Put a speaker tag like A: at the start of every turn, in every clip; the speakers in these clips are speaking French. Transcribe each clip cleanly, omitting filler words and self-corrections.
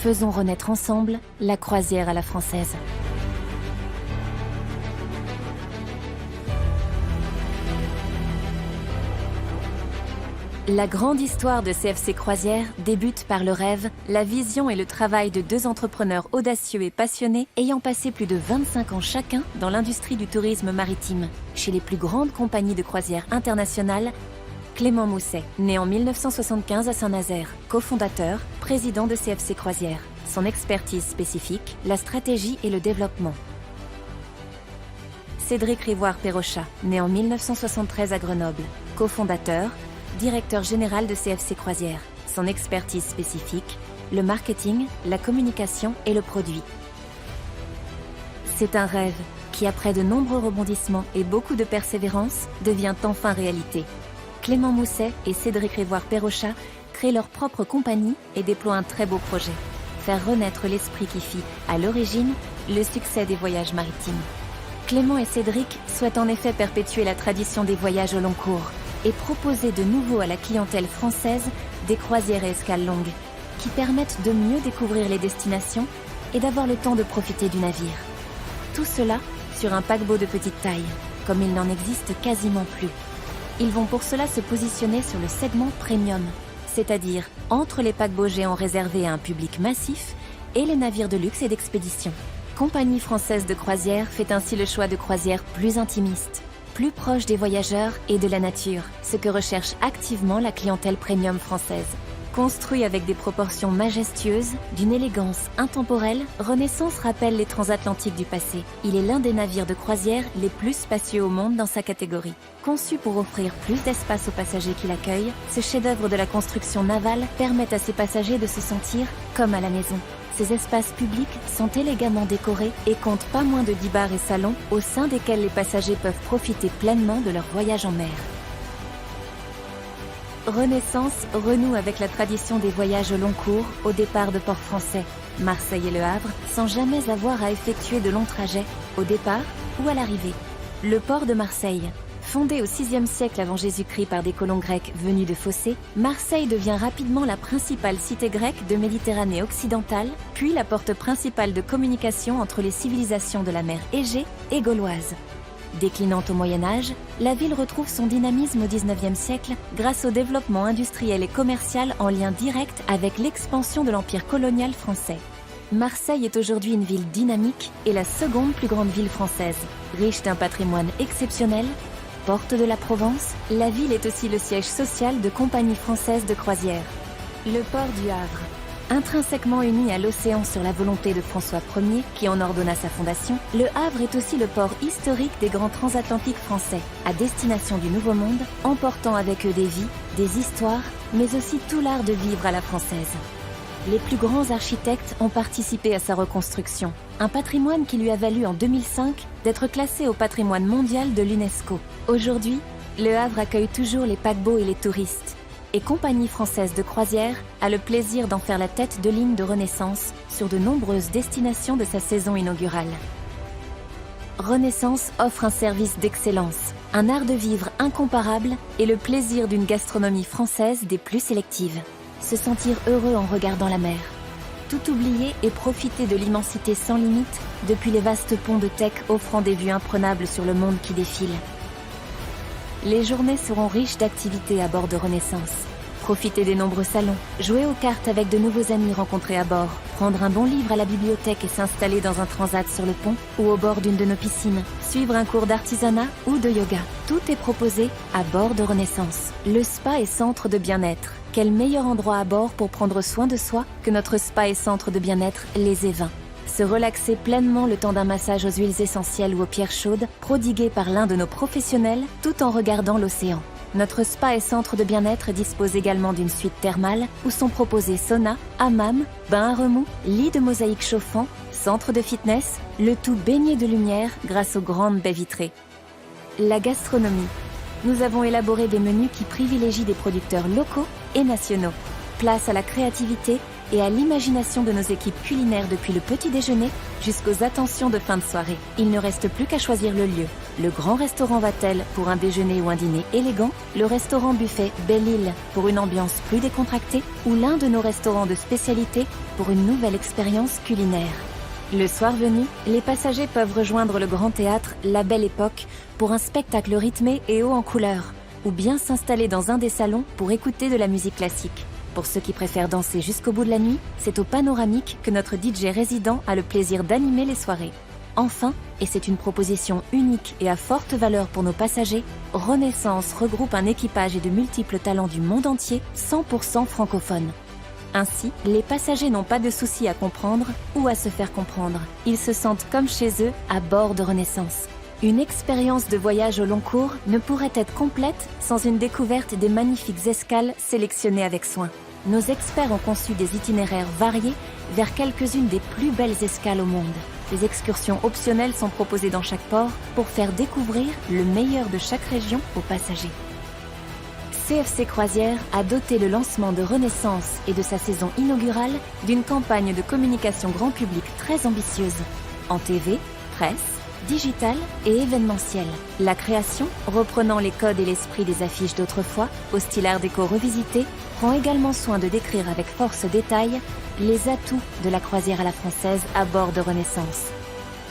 A: Faisons renaître ensemble la croisière à la française. La grande histoire de CFC Croisières débute par le rêve, la vision et le travail de deux entrepreneurs audacieux et passionnés ayant passé plus de 25 ans chacun dans l'industrie du tourisme maritime. Chez les plus grandes compagnies de croisière internationales, Clément Mousset, né en 1975 à Saint-Nazaire, cofondateur, président de CFC Croisières. Son expertise spécifique, la stratégie et le développement. Cédric Rivoire-Perrochat, né en 1973 à Grenoble, cofondateur, directeur général de CFC Croisières. Son expertise spécifique, le marketing, la communication et le produit. C'est un rêve qui, après de nombreux rebondissements et beaucoup de persévérance, devient enfin réalité. Clément Mousset et Cédric Rivoire-Perrochat créent leur propre compagnie et déploient un très beau projet. Faire renaître l'esprit qui fit, à l'origine, le succès des voyages maritimes. Clément et Cédric souhaitent en effet perpétuer la tradition des voyages au long cours et proposer de nouveau à la clientèle française des croisières et escales longues qui permettent de mieux découvrir les destinations et d'avoir le temps de profiter du navire. Tout cela sur un paquebot de petite taille, comme il n'en existe quasiment plus. Ils vont pour cela se positionner sur le segment premium, c'est-à-dire entre les paquebots géants réservés à un public massif et les navires de luxe et d'expédition. Compagnie française de croisière fait ainsi le choix de croisières plus intimistes, plus proche des voyageurs et de la nature, ce que recherche activement la clientèle premium française. Construit avec des proportions majestueuses, d'une élégance intemporelle, Renaissance rappelle les transatlantiques du passé. Il est l'un des navires de croisière les plus spacieux au monde dans sa catégorie. Conçu pour offrir plus d'espace aux passagers qui l'accueillent, ce chef-d'œuvre de la construction navale permet à ses passagers de se sentir comme à la maison. Ces espaces publics sont élégamment décorés et comptent pas moins de 10 bars et salons au sein desquels les passagers peuvent profiter pleinement de leur voyage en mer. Renaissance renoue avec la tradition des voyages au long cours au départ de ports français, Marseille et Le Havre, sans jamais avoir à effectuer de longs trajets, au départ ou à l'arrivée. Le port de Marseille. Fondé au VIe siècle avant Jésus-Christ par des colons grecs venus de Phocée, Marseille devient rapidement la principale cité grecque de Méditerranée occidentale, puis la porte principale de communication entre les civilisations de la mer Égée et gauloise. Déclinante au Moyen-Âge, la ville retrouve son dynamisme au XIXe siècle grâce au développement industriel et commercial en lien direct avec l'expansion de l'empire colonial français. Marseille est aujourd'hui une ville dynamique et la seconde plus grande ville française. Riche d'un patrimoine exceptionnel, porte de la Provence, la ville est aussi le siège social de compagnies françaises de croisière. Le port du Havre. Intrinsèquement uni à l'océan sur la volonté de François Ier, qui en ordonna sa fondation, le Havre est aussi le port historique des grands transatlantiques français, à destination du Nouveau Monde, emportant avec eux des vies, des histoires, mais aussi tout l'art de vivre à la française. Les plus grands architectes ont participé à sa reconstruction, un patrimoine qui lui a valu en 2005 d'être classé au patrimoine mondial de l'UNESCO. Aujourd'hui, le Havre accueille toujours les paquebots et les touristes, et Compagnie française de croisière a le plaisir d'en faire la tête de ligne de Renaissance sur de nombreuses destinations de sa saison inaugurale. Renaissance offre un service d'excellence, un art de vivre incomparable et le plaisir d'une gastronomie française des plus sélectives. Se sentir heureux en regardant la mer. Tout oublier et profiter de l'immensité sans limite depuis les vastes ponts de teck offrant des vues imprenables sur le monde qui défile. Les journées seront riches d'activités à bord de Renaissance. Profiter des nombreux salons, jouer aux cartes avec de nouveaux amis rencontrés à bord, prendre un bon livre à la bibliothèque et s'installer dans un transat sur le pont ou au bord d'une de nos piscines, suivre un cours d'artisanat ou de yoga. Tout est proposé à bord de Renaissance. Le spa et centre de bien-être. Quel meilleur endroit à bord pour prendre soin de soi que notre spa et centre de bien-être Les Évins. Se relaxer pleinement le temps d'un massage aux huiles essentielles ou aux pierres chaudes, prodigué par l'un de nos professionnels, tout en regardant l'océan. Notre spa et centre de bien-être dispose également d'une suite thermale où sont proposés sauna, hammam, bain à remous, lit de mosaïque chauffant, centre de fitness, le tout baigné de lumière grâce aux grandes baies vitrées. La gastronomie. Nous avons élaboré des menus qui privilégient des producteurs locaux et nationaux. Place à la créativité et à l'imagination de nos équipes culinaires depuis le petit déjeuner jusqu'aux attentions de fin de soirée. Il ne reste plus qu'à choisir le lieu. Le grand restaurant Vatel pour un déjeuner ou un dîner élégant, le restaurant buffet Belle-Île pour une ambiance plus décontractée ou l'un de nos restaurants de spécialité pour une nouvelle expérience culinaire. Le soir venu, les passagers peuvent rejoindre le grand théâtre La Belle Époque pour un spectacle rythmé et haut en couleurs, ou bien s'installer dans un des salons pour écouter de la musique classique. Pour ceux qui préfèrent danser jusqu'au bout de la nuit, c'est au Panoramique que notre DJ résident a le plaisir d'animer les soirées. Enfin, et c'est une proposition unique et à forte valeur pour nos passagers, Renaissance regroupe un équipage et de multiples talents du monde entier, 100% francophones. Ainsi, les passagers n'ont pas de soucis à comprendre ou à se faire comprendre. Ils se sentent comme chez eux à bord de Renaissance. Une expérience de voyage au long cours ne pourrait être complète sans une découverte des magnifiques escales sélectionnées avec soin. Nos experts ont conçu des itinéraires variés vers quelques-unes des plus belles escales au monde. Des excursions optionnelles sont proposées dans chaque port pour faire découvrir le meilleur de chaque région aux passagers. CFC Croisières a doté le lancement de Renaissance et de sa saison inaugurale d'une campagne de communication grand public très ambitieuse. En TV, presse, digital et événementiel. La création, reprenant les codes et l'esprit des affiches d'autrefois, au style art déco revisité, prend également soin de décrire avec force détail les atouts de la croisière à la française à bord de Renaissance.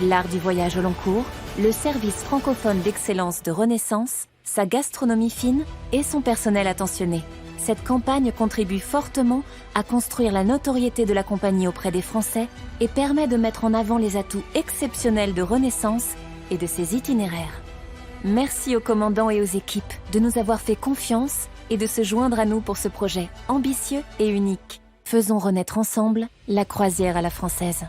A: L'art du voyage au long cours, le service francophone d'excellence de Renaissance, sa gastronomie fine et son personnel attentionné. Cette campagne contribue fortement à construire la notoriété de la compagnie auprès des Français et permet de mettre en avant les atouts exceptionnels de Renaissance et de ses itinéraires. Merci aux commandants et aux équipes de nous avoir fait confiance et de se joindre à nous pour ce projet ambitieux et unique. Faisons renaître ensemble la croisière à la française.